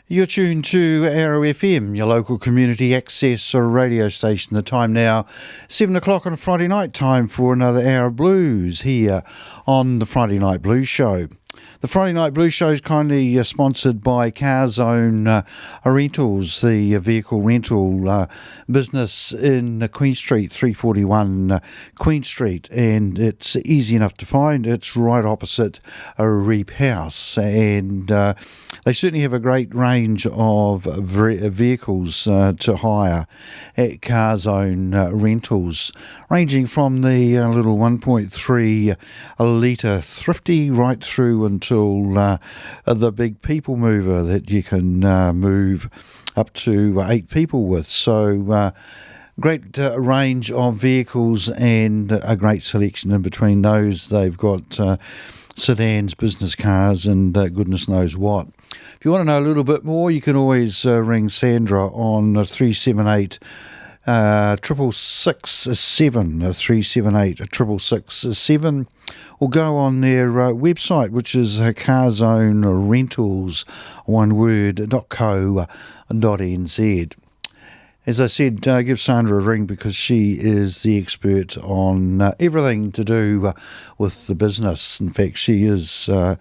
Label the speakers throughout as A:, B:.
A: You're tuned to Arrow FM, your local community access radio station. The time now, 7 o'clock on a Friday night, time for another hour of blues here on the Friday Night Blues Show. The Friday Night Blues Show is kindly sponsored by Car Zone Rentals, the vehicle rental business in Queen Street, 341 Queen Street, and it's easy enough to find. It's right opposite a Reap House, and they certainly have a great range of vehicles to hire at Car Zone Rentals, ranging from the little 1.3 litre thrifty right through until the big people mover that you can move up to 8 people with. So great range of vehicles and a great selection in between those. They've got sedans, business cars, and goodness knows what. If you want to know a little bit more, you can always ring Sandra on 378 667 378 667, or go on their website, which is Car Zone Rentals, one word, .co.nz. As I said, give Sandra a ring because she is the expert on everything to do with the business. In fact, she is the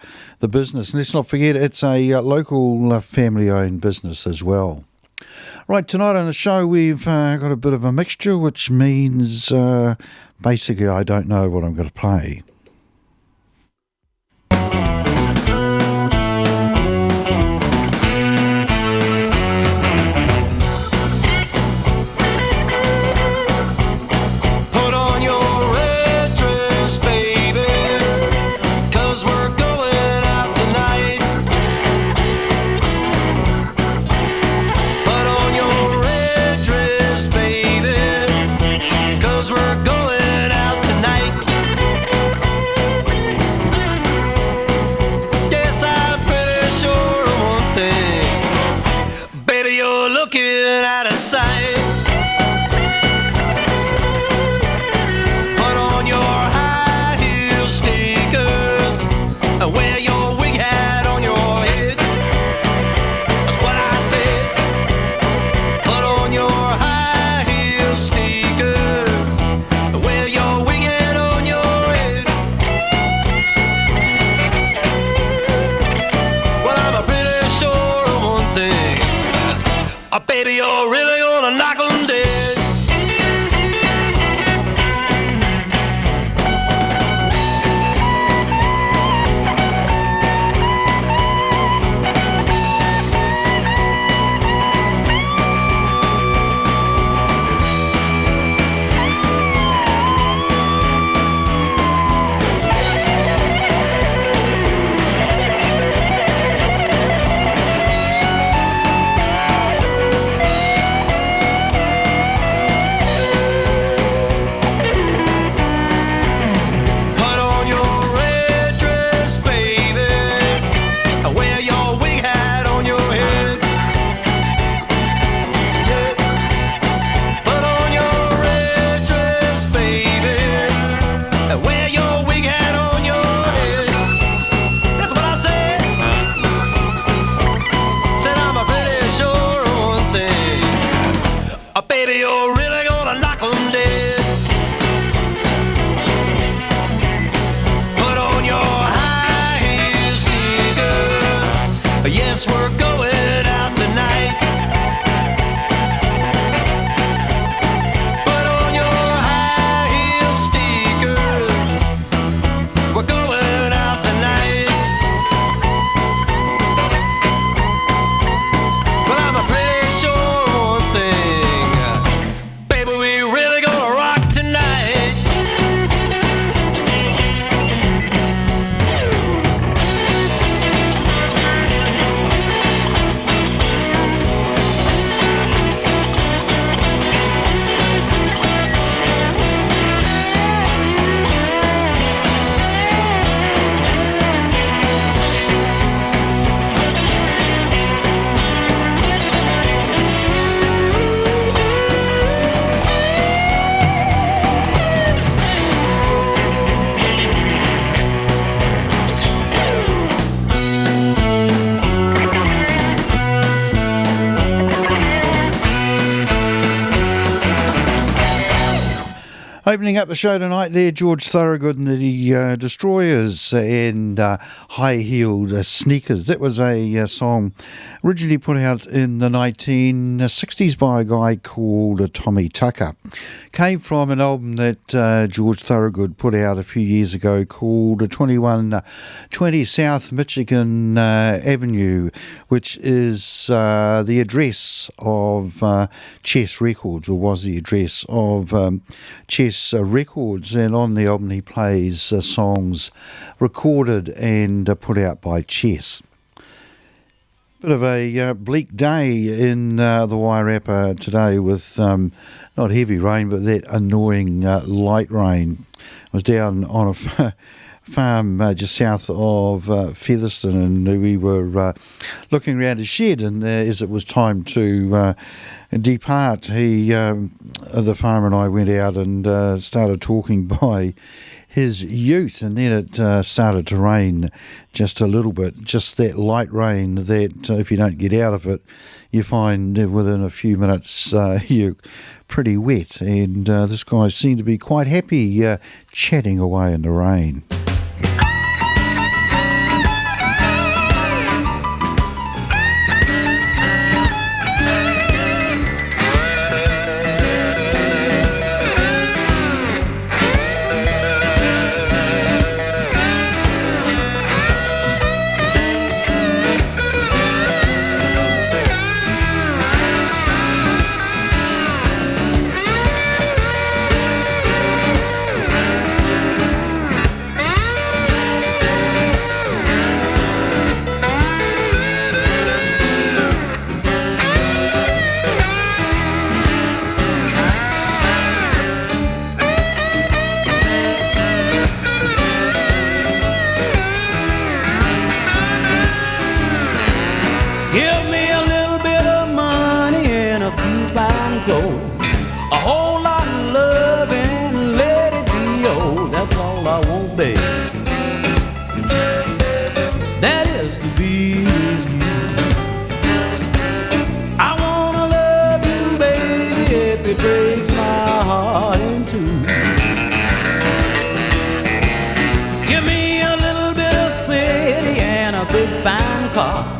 A: business. And let's not forget, it's a local family-owned business as well. Right, tonight on the show we've got a bit of a mixture, which means basically I don't know what I'm going to play.
B: We're going out tonight.
A: Opening up the show tonight there, George Thorogood and the Destroyers and High-Heeled Sneakers. That was a song originally put out in the 1960s by a guy called Tommy Tucker. Came from an album that George Thorogood put out a few years ago called 2120 South Michigan Avenue, which is the address of Chess Records, or was the address of Chess Records, and on the album he plays songs recorded and put out by Chess. Bit of a bleak day in the Wairarapa today with not heavy rain but that annoying light rain. I was down on a farm just south of Featherston, and we were looking around his shed, and as it was time to depart, the farmer and I went out and started talking by his ute, and then it started to rain just a little bit, just that light rain that if you don't get out of it, you find within a few minutes you're pretty wet, and this guy seemed to be quite happy chatting away in the rain.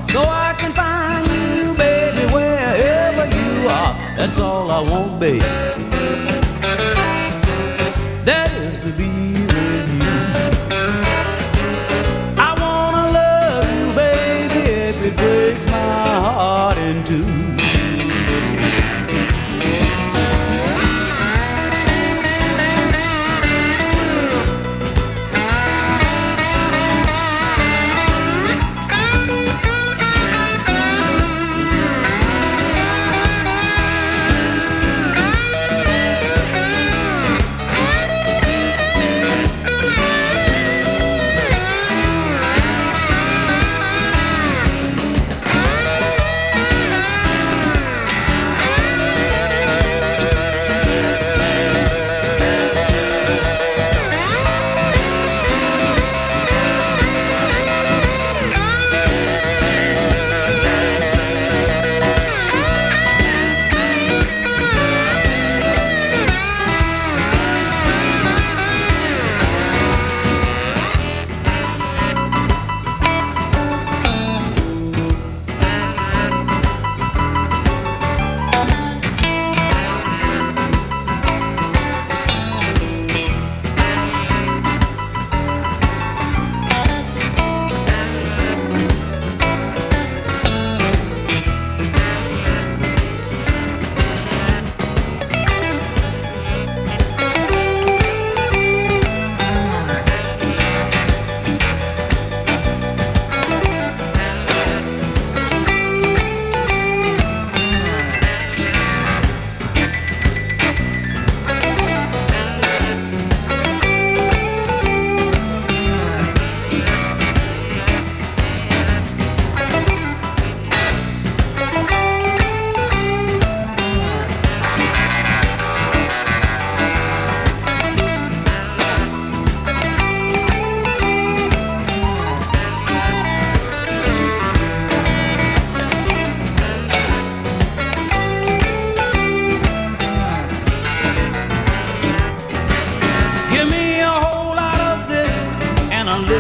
B: So I can find you, baby, wherever you are. That's all I want, baby. That is to be with you. I wanna love you, baby, if it breaks my heart in two.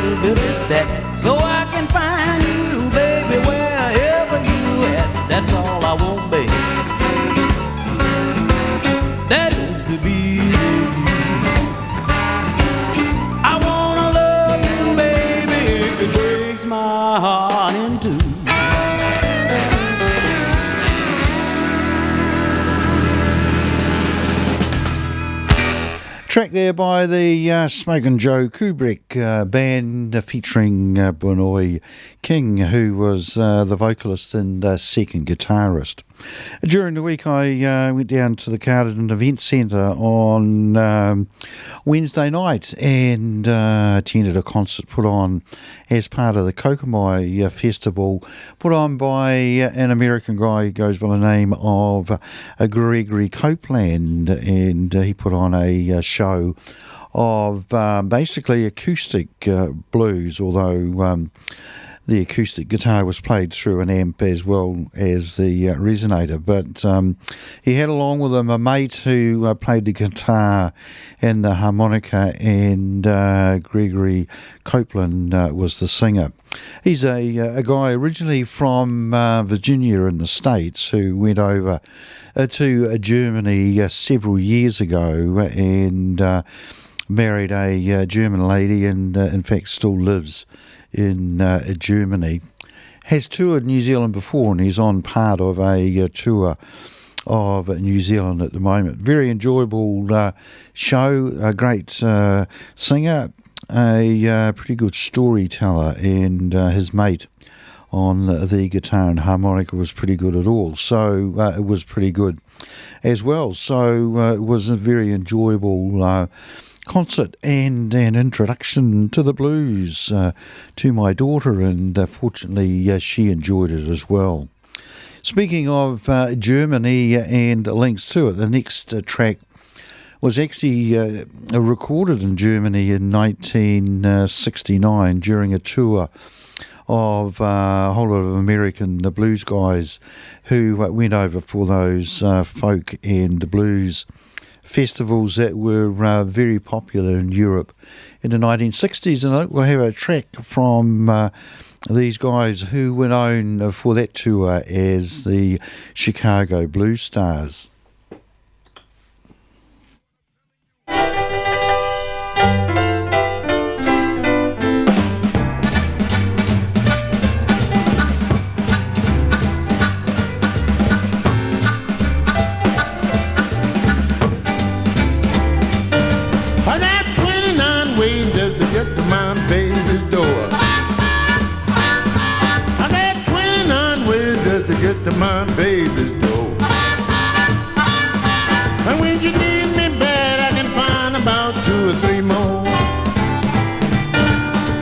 B: little bit of that, so I can find you, baby, wherever you at. That's all I want, baby. That is to be with you. I wanna love you, baby, if it breaks my heart in two.
A: Track there by the Smokin' Joe Kubrick band featuring Bonoy King, who was the vocalist and second guitarist. During the week, I went down to the Carterton Event Centre on Wednesday night and attended a concert put on as part of the Kokomai Festival, put on by an American guy who goes by the name of Gregory Copeland, and he put on a show of basically acoustic blues, although the acoustic guitar was played through an amp as well as the resonator. But he had along with him a mate who played the guitar and the harmonica, and Gregory Copeland was the singer. He's a guy originally from Virginia in the States who went over to Germany several years ago and married a German lady, and in fact still lives in Germany. Has toured New Zealand before, and he's on part of a tour of New Zealand at the moment. Very enjoyable show, a great singer, a pretty good storyteller, and his mate on the guitar and harmonica was pretty good at all, so it was pretty good as well. So it was a very enjoyable concert and an introduction to the blues to my daughter, and fortunately she enjoyed it as well. Speaking of Germany and links to it, the next track was actually recorded in Germany in 1969 during a tour of a whole lot of American blues guys who went over for those folk and blues festivals that were very popular in Europe in the 1960s. And we'll have a track from these guys who were known for that tour as the Chicago Blues Stars.
C: To my baby's door. And when you need me bad, I can find about 2 or 3 more.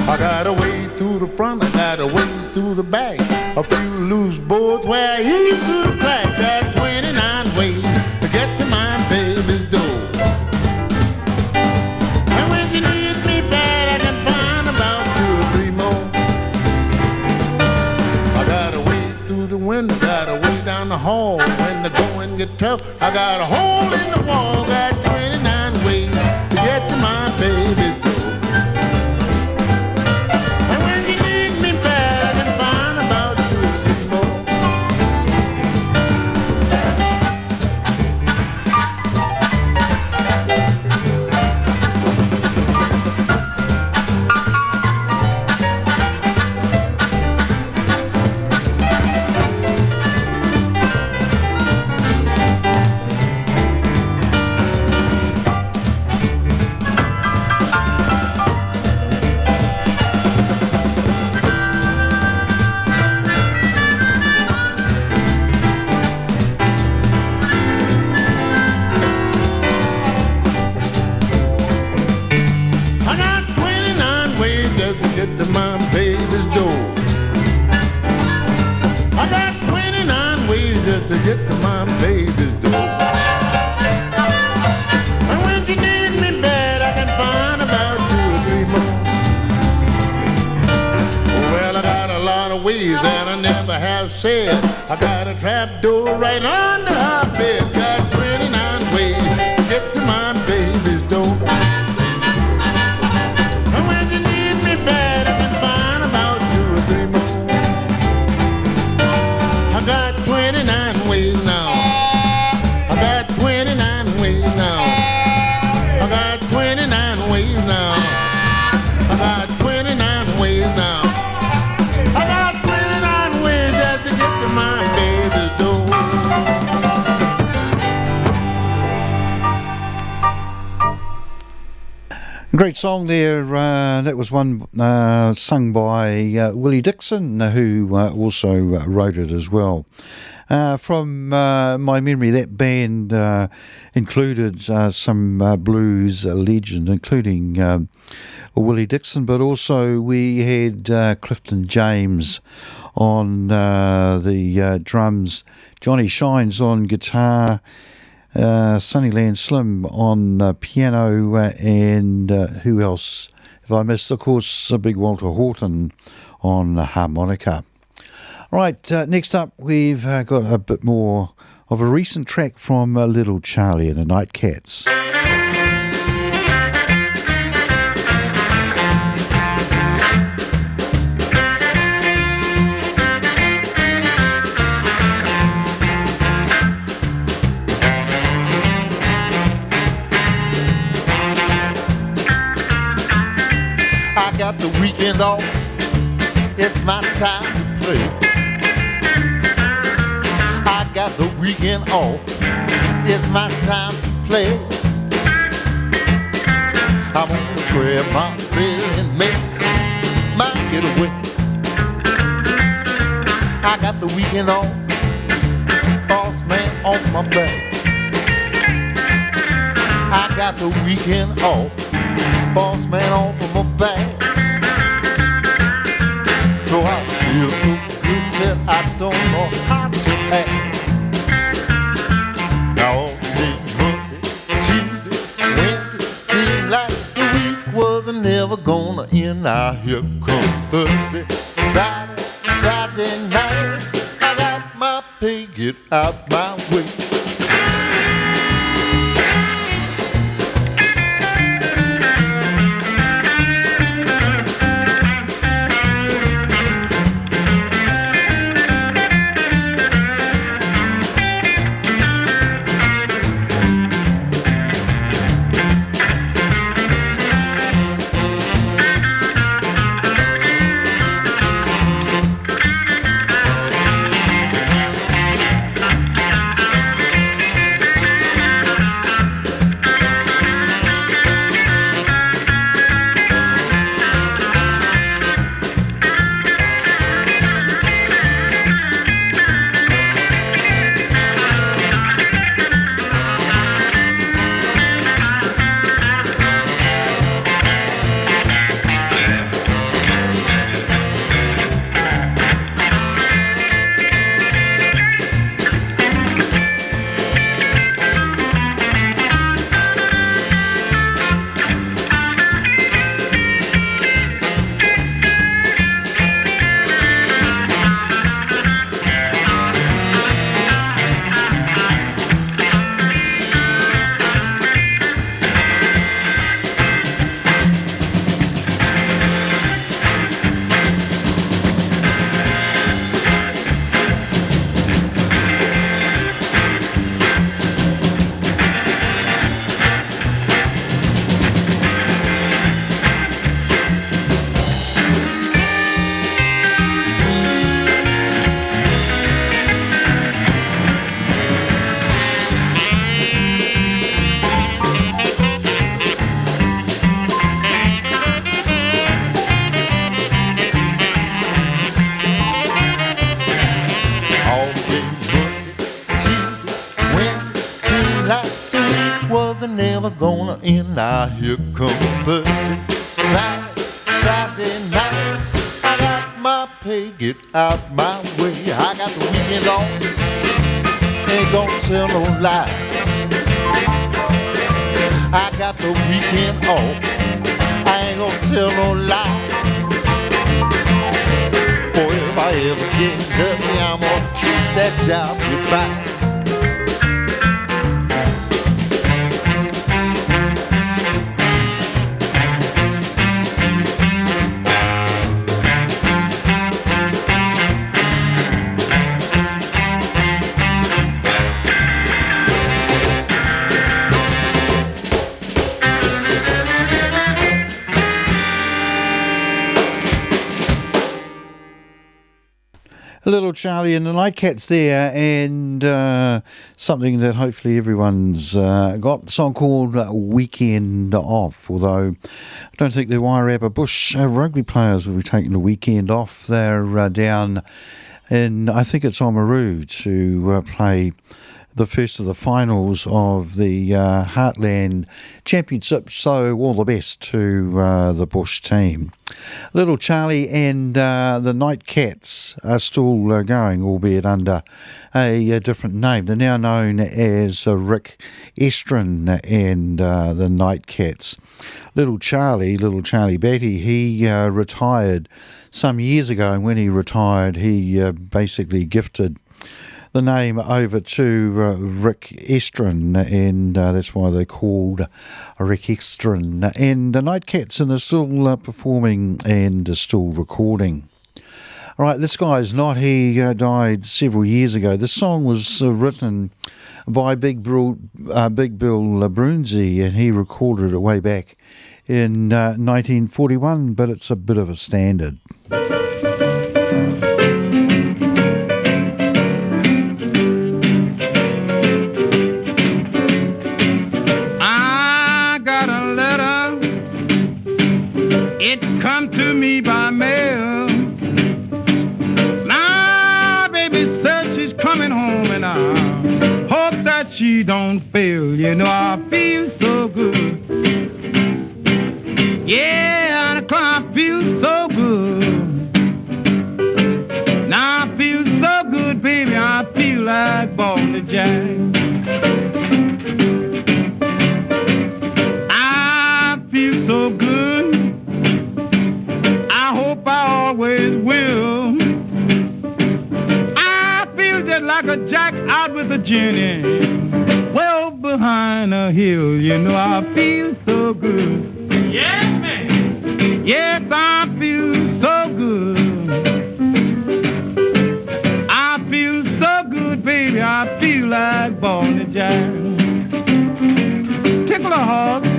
C: I got a way through the front, I got a way through the back, a few loose boards where I heave through the crack. Got 29 ways to get to my baby's door. And when you need me bad, I can find about 2 or 3 more. I got a way through the window, got a way down the hall. When the going get tough, I got a hole in the wall. Got 29 ways to get to my baby's door. And when you need me bad, I can find about 2 or 3 more. To get to my baby's door. And when you need me bad, I can find about 2 or 3 more. Well, I got a lot of ways that I never have said. I got a trap door right under her bed. Got 29 ways to get to my baby's door. And when you need me bad,
A: Great song there. That was one sung by Willie Dixon, who also wrote it as well. From my memory, that band included some blues legends, including Willie Dixon, but also we had Clifton James on the drums, Johnny Shines on guitar, Sunnyland Slim on piano, and who else have I missed? Of course, Big Walter Horton on harmonica. Right, next up we've got a bit more of a recent track from Little Charlie and the Nightcats.
C: I got the weekend off, it's my time to play. I got the weekend off, it's my time to play. I'm gonna grab my bill and make my getaway. I got the weekend off, boss man off my back. I got the weekend off, boss man off of my back. So I feel so good till I don't know how to act. Now all day Monday, Tuesday, Wednesday, seemed like the week was never gonna end. Now here comes Thursday, Friday night. I got my pay, get out my way. Now here comes Thursday, Friday night. I got my pay, get out my way. I got the weekend off, ain't gonna tell no lie. I got the weekend off, I ain't gonna tell no lie. Boy, if I ever get lucky, I'm gonna kiss that job goodbye.
A: Little Charlie and the Nightcats there, and something that hopefully everyone's got. The song called Weekend Off, although I don't think the Wairarapa Bush rugby players will be taking the weekend off. They're down in, I think it's Oamaru, to play the first of the finals of the Heartland Championship, so all the best to the Bush team. Little Charlie and the Nightcats are still going, albeit under a different name. They're now known as Rick Estrin and the Nightcats. Little Charlie Batty, he retired some years ago, and when he retired, he basically gifted the name over to Rick Estrin, and that's why they're called Rick Estrin. And the Nightcats, and they're still performing and still recording. All right, this guy's not. He died several years ago. This song was written by Big Bill Brunsey, and he recorded it way back in 1941, but it's a bit of a standard.
D: It come to me by mail. My baby said she's coming home, and I hope that she don't fail. You know, I feel so good. Yeah, I feel so good. Now I feel so good, baby. I feel like Baldy Jack. I feel so good. I hope I always will. I feel just like a jack out with a Jenny, well behind a hill. You know, I feel so good. Yes, man. Yes, I feel so good. I feel so good, baby. I feel like Baldy Jack. Tickle a horse.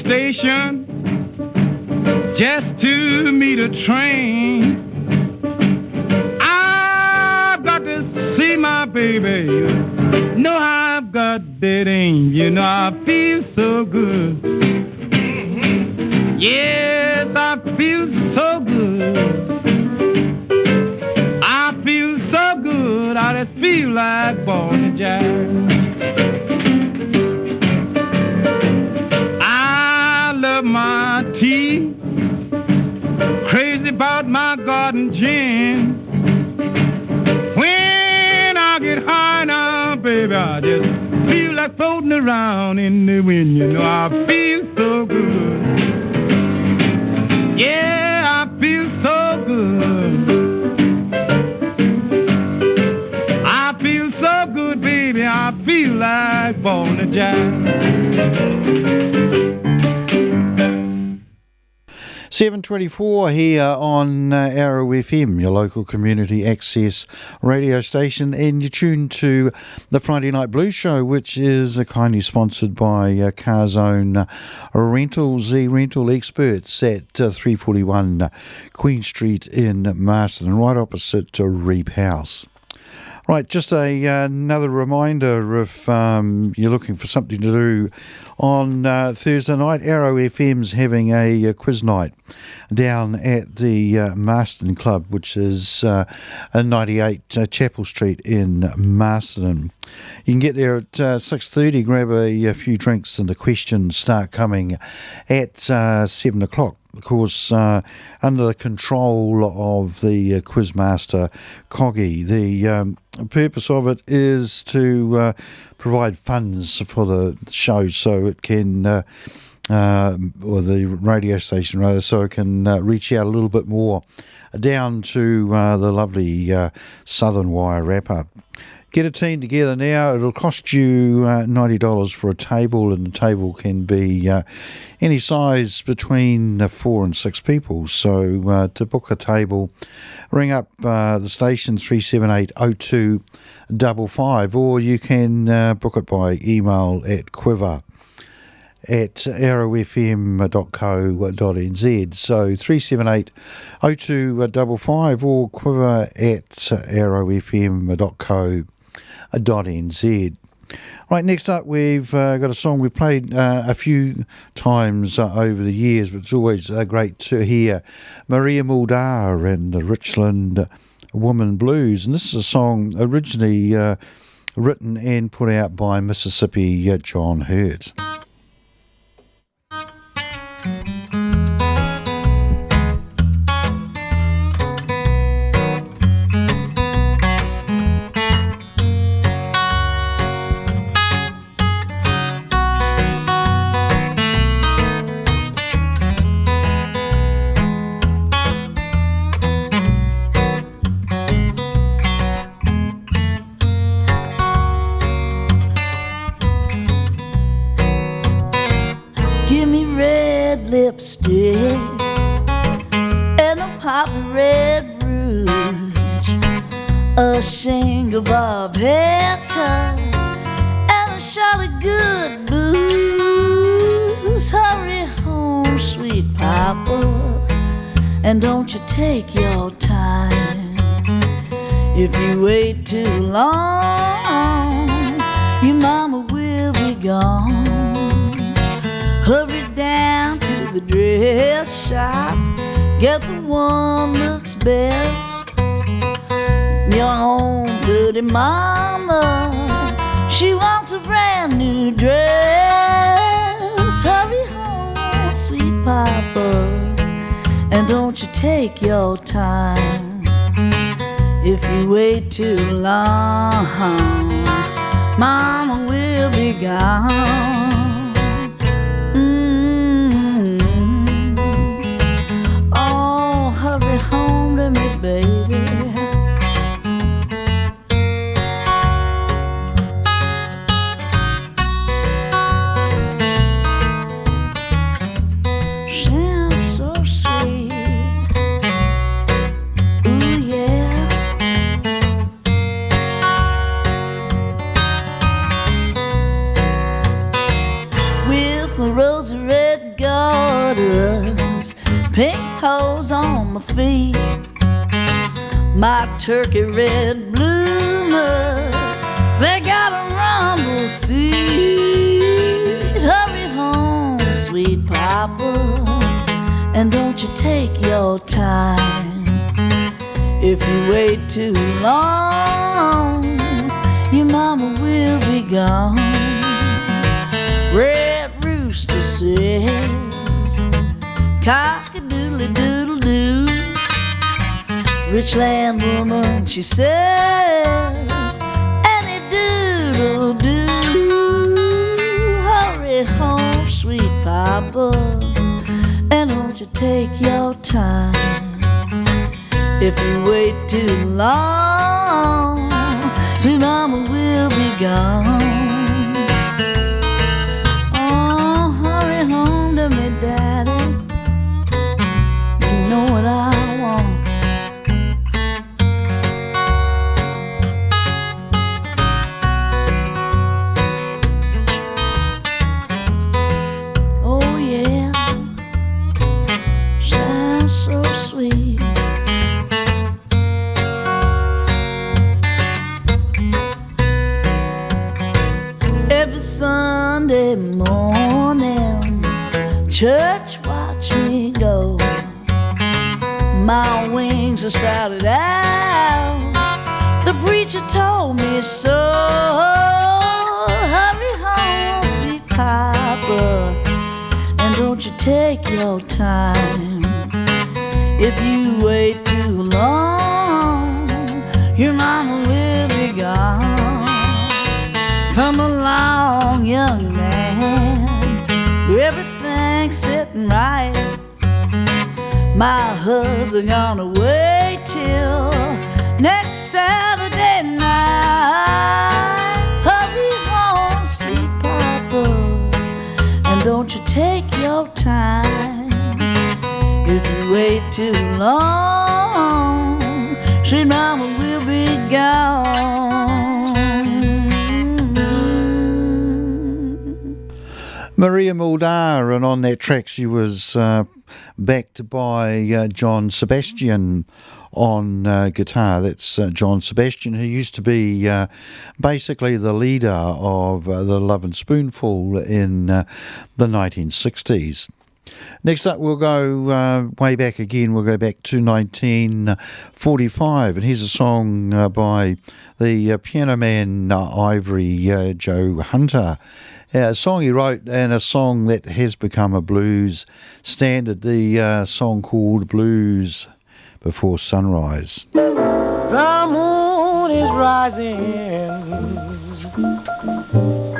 D: Station just to meet a train. I've got to see my baby. No, I've got that aim. You know, I feel so good. Yes, I feel so good. I feel so good. I just feel like Baldy Jack. My tea, crazy about my garden gin. When I get high now, baby, I just feel like floating around in the wind. You know, I feel so good. Yeah, I feel so good. I feel so good, baby. I feel like Baldy Jack.
A: 7:24 here on Arrow FM, your local community access radio station, and you're tuned to the Friday Night Blues Show, which is kindly sponsored by Car Zone Rentals, the rental experts at 341 Queen Street in Marston, right opposite Reap House. Right, just another reminder, if you're looking for something to do on Thursday night, Arrow FM's having a quiz night down at the Marston Club, which is 98 Chapel Street in Marston. You can get there at 6:30, grab a few drinks, and the questions start coming at 7 o'clock. Of course, under the control of the quizmaster Coggy. The purpose of it is to provide funds for the show so it can or the radio station rather, so I can reach out a little bit more down to the lovely southern Wairarapa. Get a team together now. It'll cost you $90 for a table, and the table can be any size between 4 and 6 people. So to book a table, ring up the station 378-0255, or you can book it by email at quiver@arrowfm.co.nz. So 378-0255 or quiver@arrowfm.co.nz. Right, next up we've got a song we've played a few times over the years, but it's always great to hear Maria Muldaur and the Richland Woman Blues. And this is a song originally written and put out by Mississippi John Hurt.
E: Lipstick and a pop of red rouge, a shingle bob haircut, and a shot of good booze. Hurry home, sweet papa, and don't you take your time. If you wait too long, your mama will be gone. Hurry down to the dress shop, get the one looks best. Your own pretty mama, she wants a brand new dress. Hurry home, sweet papa, and don't you take your time. If you wait too long, mama will be gone. Oh, hurry home to me, baby. Sounds so sweet. Ooh, yeah. With my rosy red garters, pink hose on my feet, my turkey red bloomers, they got a rumble seat. Hurry home, sweet papa, and don't you take your time. If you wait too long, your mama will be gone. Red rooster says, cock-a-doodle-doodle-doo. Richland woman, she says, any doodle-doo. Hurry home, sweet papa, and don't you take your time. If you wait too long, sweet mama will be gone. Oh, hurry home to me, daddy. You know what I want. Oh yeah, sounds so sweet. Every Sunday morning, church watch me go. My wings are sprouted out, the preacher told me so. Hurry home, sweet papa, and don't you take your time. If you wait too long, your mama will be gone. Come along, young man, everything My husband gonna wait till next Saturday night. Hurry home, sweet papa, and don't you take your time. If you wait too long, sweet mama will be gone.
A: Maria Muldaur, and on that track she was backed by John Sebastian on guitar. That's John Sebastian, who used to be basically the leader of the Love and Spoonful in the 1960s. Next up, we'll go way back again. We'll go back to 1945, and here's a song by the piano man Ivory Joe Hunter. A song he wrote, and a song that has become a blues standard, the song called Blues Before Sunrise.
F: The moon is rising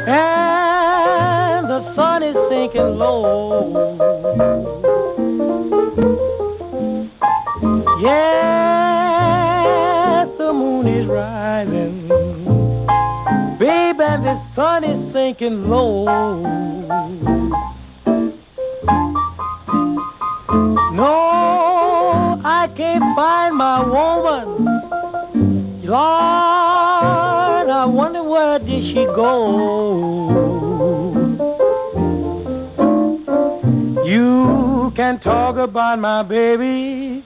F: and the sun is sinking low. Yes, the moon is rising, babe, and the sun is sinking low. No, I can't find my woman. Lord, I wonder where did she go? You can talk about my baby,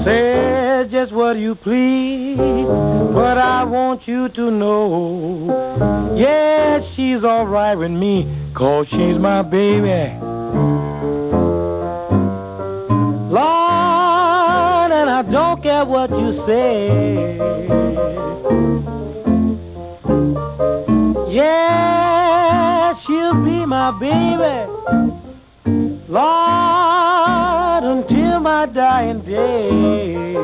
F: say just what you please, but I want you to know, yes, she's all right with me, 'cause she's my baby. Lord, and I don't care what you say. Yeah, she'll be my baby, Lord, until my dying day.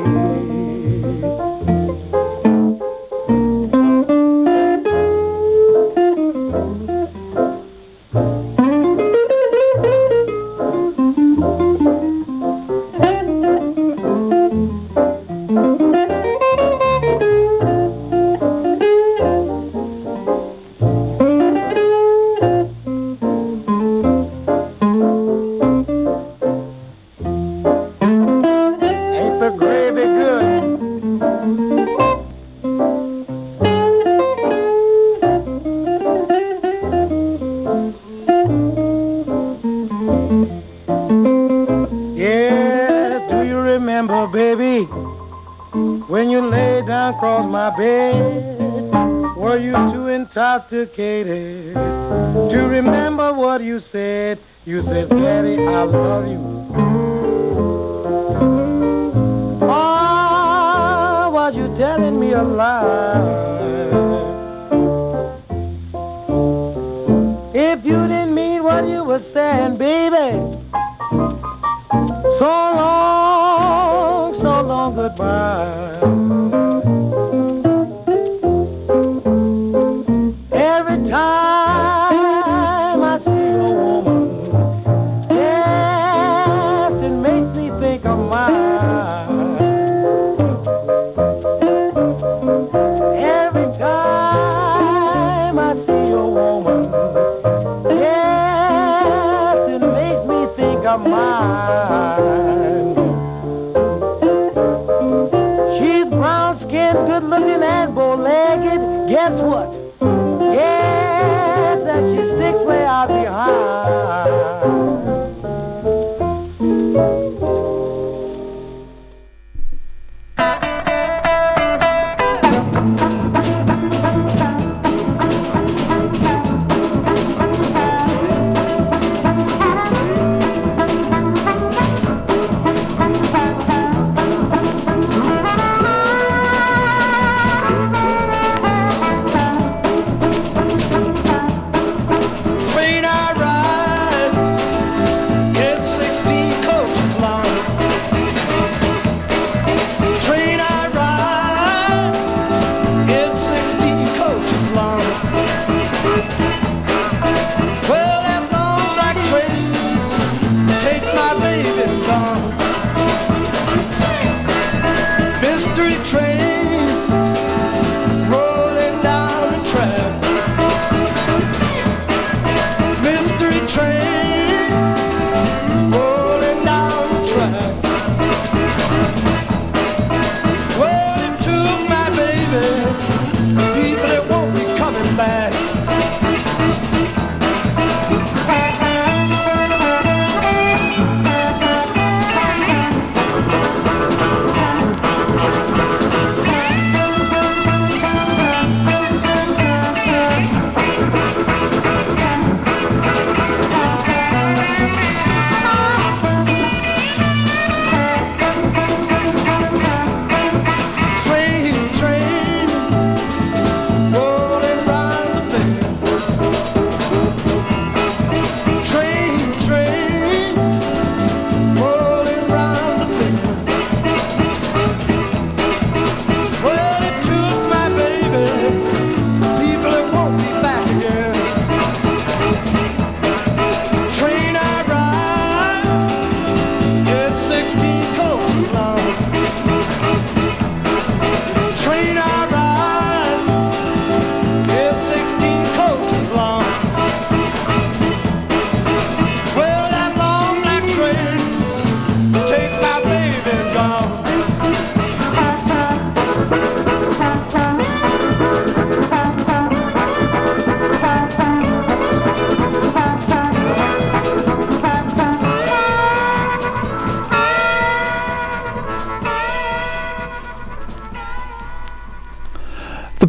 F: Across my bed, were you too intoxicated to remember what you said? You said, Daddy, I love you. Or was you telling me a lie? If you didn't mean what you were saying, baby, so long, goodbye. Time I see a woman, yes, it makes me think of mine. Every time I see a woman, yes, it makes me think of mine. She's brown-skinned, good-looking, and bow-legged. Guess what? Yes, and she sticks way out behind.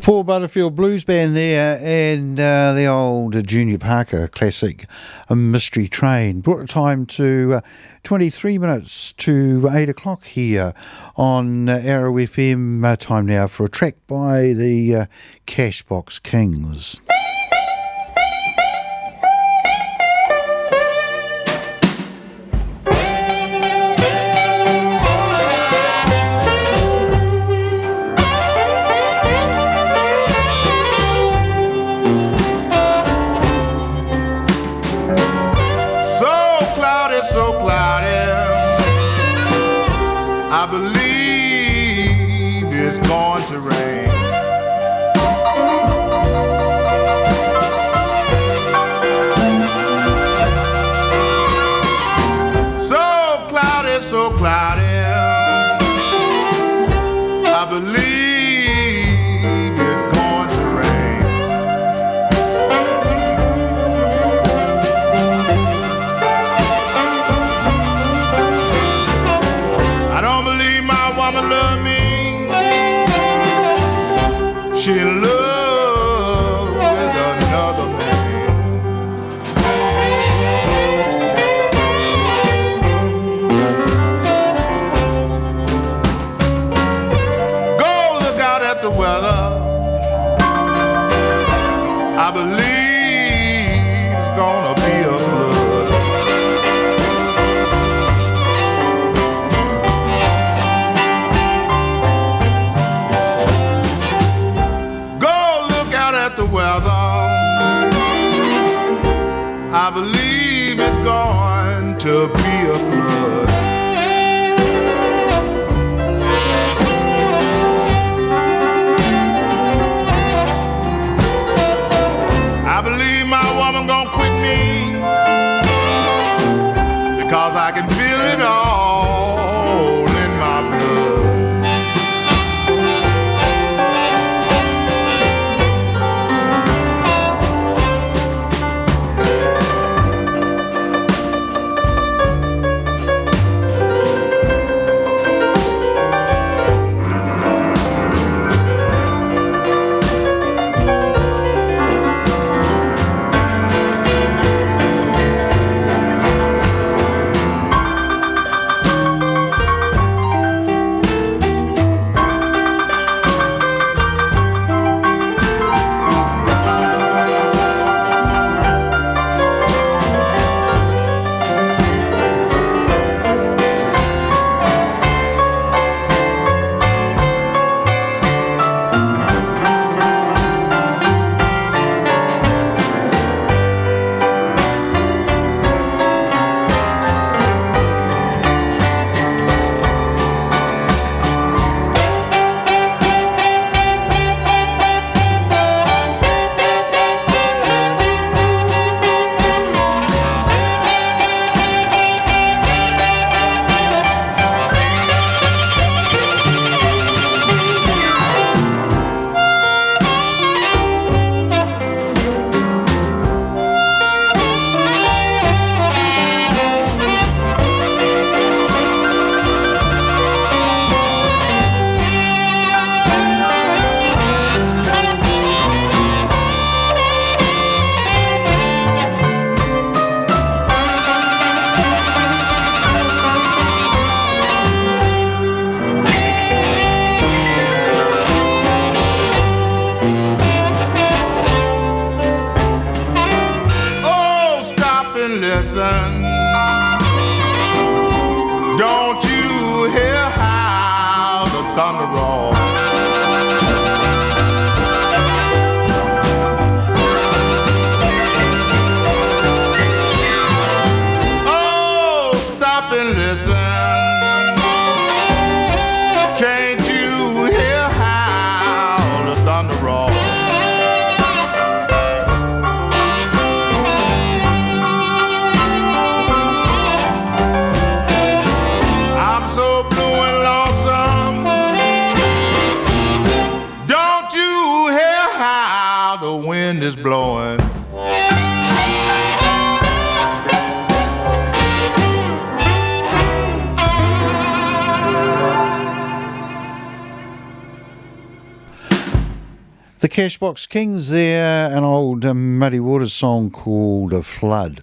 A: Paul Butterfield Blues Band there, and the old Junior Parker classic, A Mystery Train. Brought the time to 23 minutes to 8 o'clock here on Arrow FM. Time now for a track by the Cashbox Kings.
C: I believe it's going to rain. So cloudy, I believe it's going to rain. I don't believe my woman loved me. She in love with another man. The weather, I believe it's gonna be a flood. Go look out at the weather, I believe it's going to be a flood. I believe my woman gonna quit me because I can feel it all in my blood. Don't you hear how the thunder rolls? Oh, stop and listen. Can't you hear how the thunder rolls? I'm so blue and lonesome.
A: Cashbox Kings there, an old Muddy Waters song called Flood.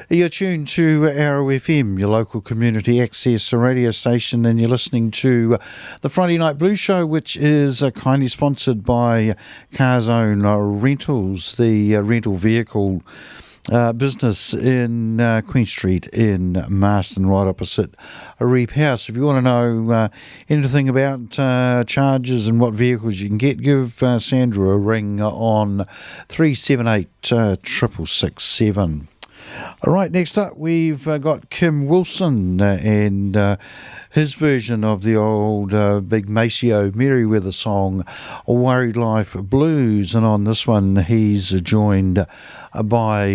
A: You're tuned to Arrow FM, your local community access radio station, and you're listening to the Friday Night Blues Show, which is kindly sponsored by Cars Own Rentals, the rental vehicle business in Queen Street in Marston, right opposite a Reap House. If you want to know anything about charges and what vehicles you can get, give Sandra a ring on 378 667. All right, next up we've got Kim Wilson and his version of the old Big Maceo Merriweather song, Worried Life Blues. And on this one, he's joined by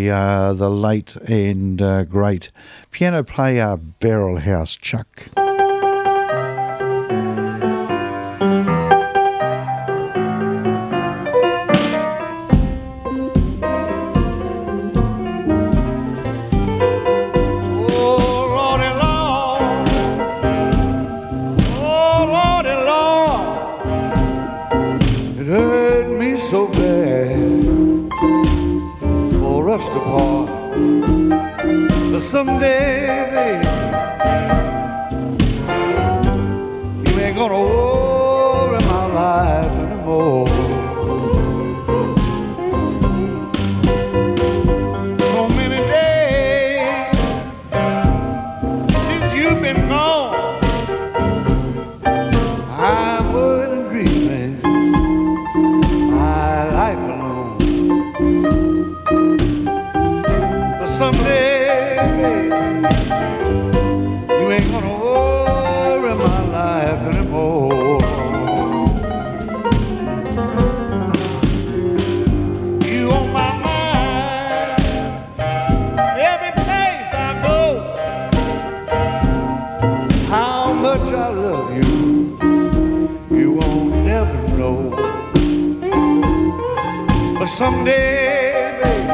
A: the late and great piano player Barrel House Chuck.
G: So bad for us to part, but someday, baby, you ain't gonna worry my life anymore. So many days since you've been gone, I'm worried and grieving life alone. But someday, baby, you ain't gonna worry my life anymore. You on my mind every place I go. How much I love you, you won't never know. But someday, baby,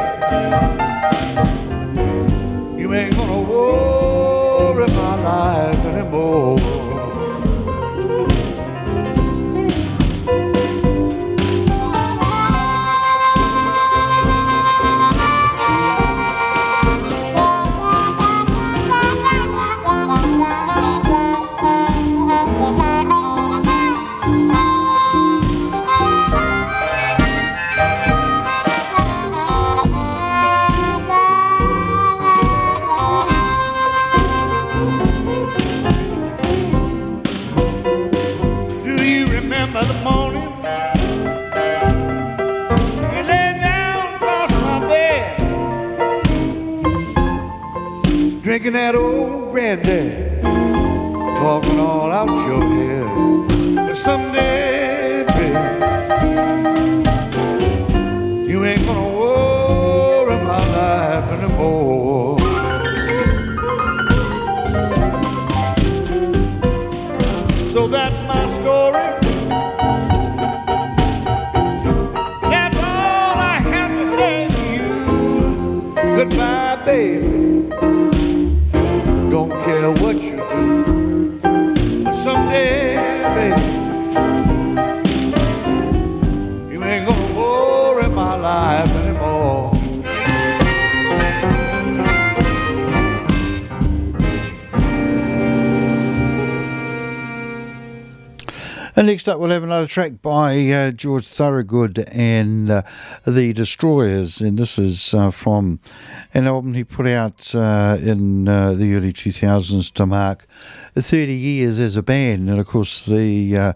G: you ain't gonna worry my life anymore. The morning you lay down across my bed, drinking that old brandy, talking all out your head. But someday, baby, you ain't gonna worry my life anymore. So that's my story. Goodbye, baby. Don't care what you do, but someday, baby, you ain't gonna worry my life anymore.
A: And next up, we'll have another track by George Thorogood and the Destroyers, and this is from an album he put out in the early 2000s to mark 30 years as a band. And of course, the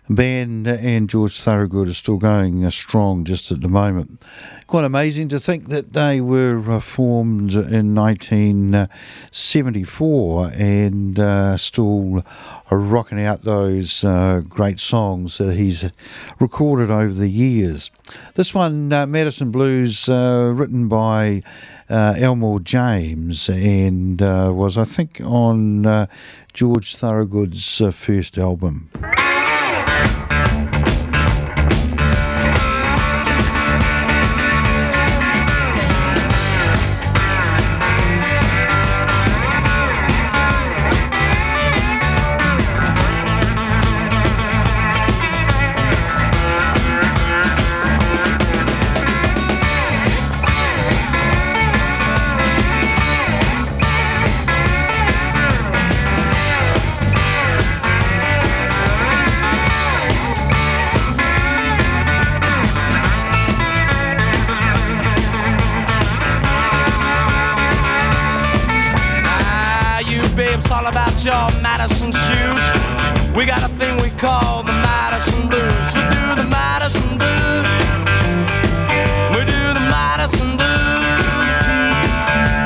A: band and George Thorogood are still going strong just at the moment. Quite amazing to think that they were formed in 1974 and still rocking out those great songs that he's recorded over the years. This one, Madison Blues, written by Elmore James, and was, I think, on George Thorogood's first album.
B: about your Madison shoes. We got a thing we call the Madison Blues. We do the Madison Blues. We do the Madison Blues.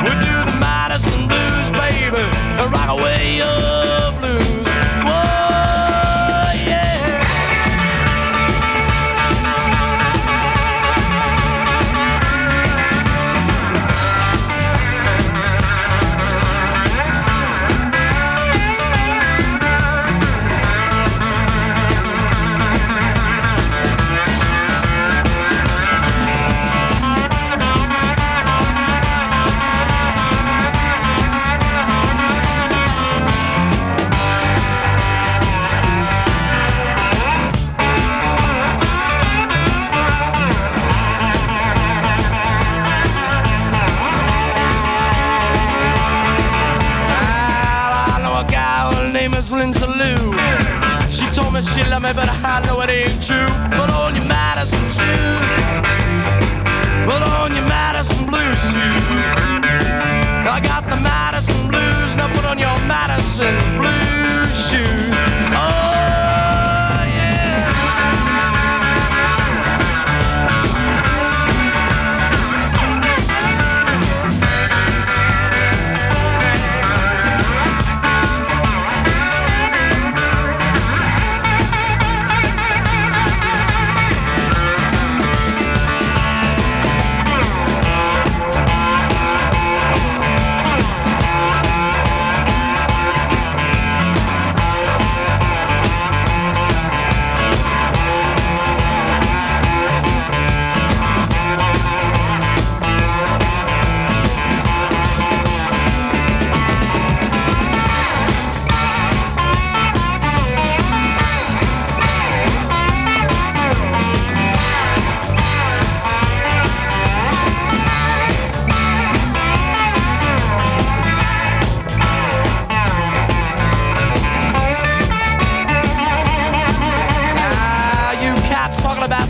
B: We do the Madison Blues, baby. Rock away your blues. Whoa, yeah. Lindsay Lou. She told me she loved me, but I know it ain't true. Put on your Madison shoes. Put on your Madison Blues shoes. I got the Madison Blues. Now put on your Madison Blues shoes. Oh,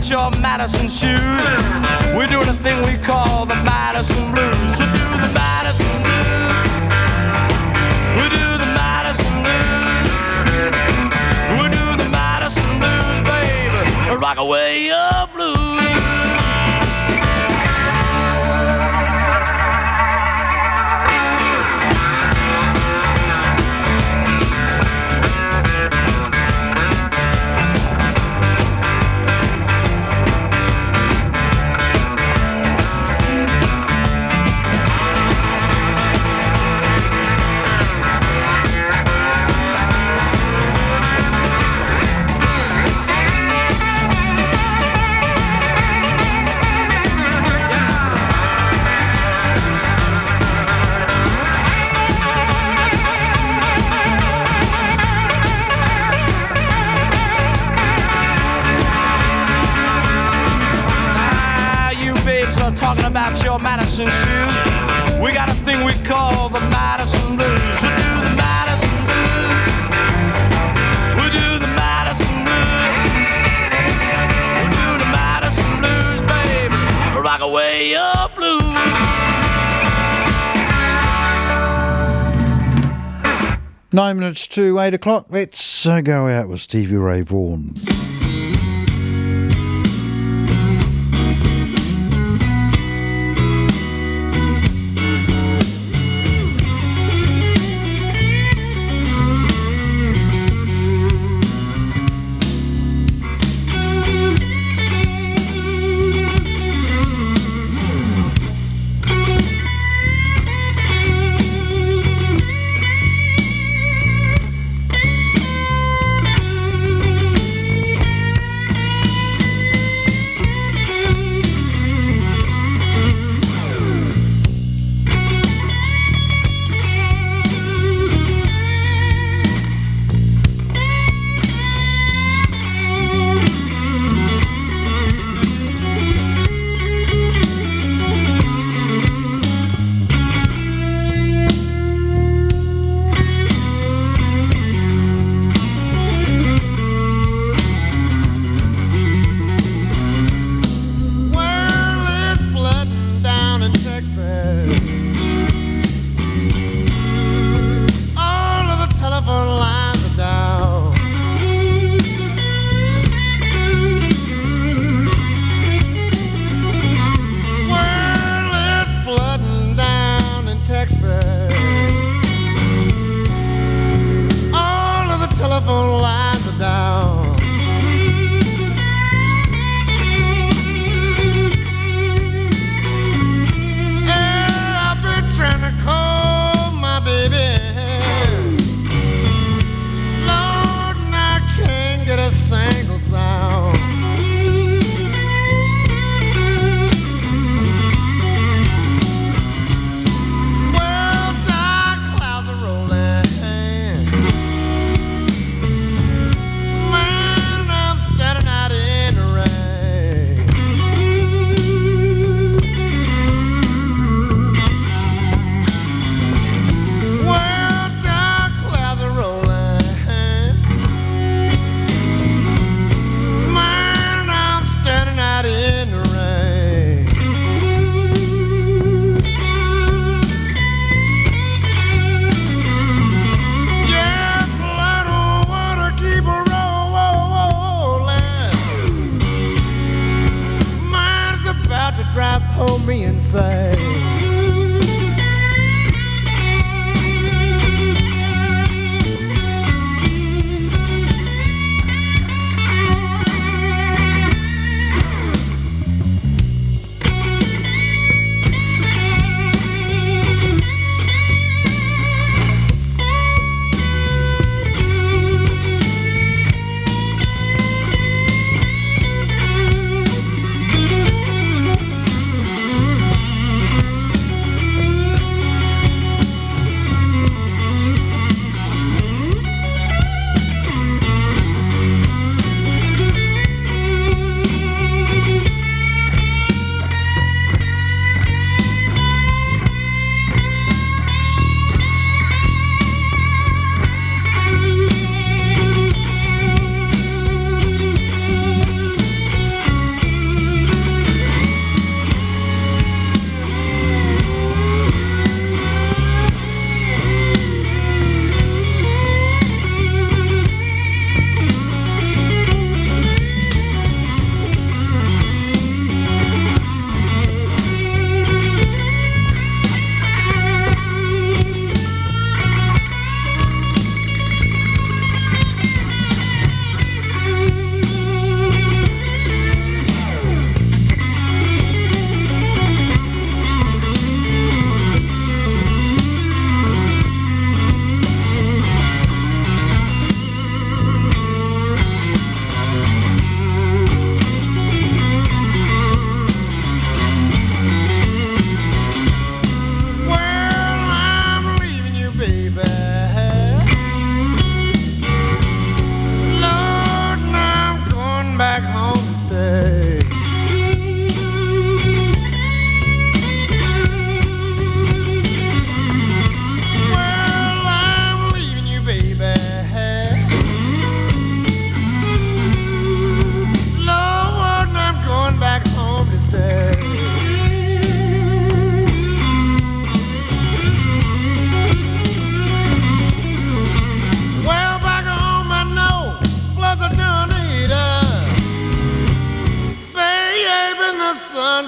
B: your Madison shoes. We're doing a thing we call the Madison Blues. We do the Madison Blues. We do the Madison Blues. We do the Madison Blues, baby. Rock away your blues. Talking about your Madison shoes. We got a thing we call the Madison Blues. We do the Madison Blues. We do the Madison Blues. We do the Madison Blues, baby. Rock away your blues.
A: 9 minutes to 8 o'clock. Let's go out with Stevie Ray Vaughan.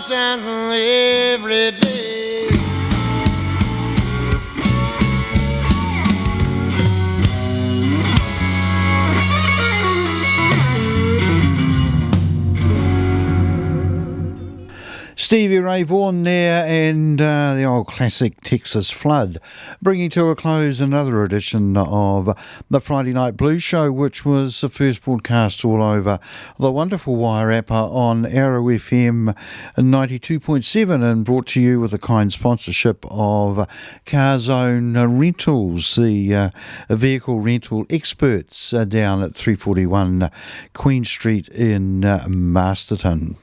C: sunshine every day.
A: Stevie Ray Vaughan there and the old classic Texas Flood, bringing to a close another edition of the Friday Night Blues Show, which was the first broadcast all over the wonderful Wairarapa on Arrow FM 92.7 and brought to you with the kind sponsorship of Car Zone Rentals, the vehicle rental experts down at 341 Queen Street in Masterton.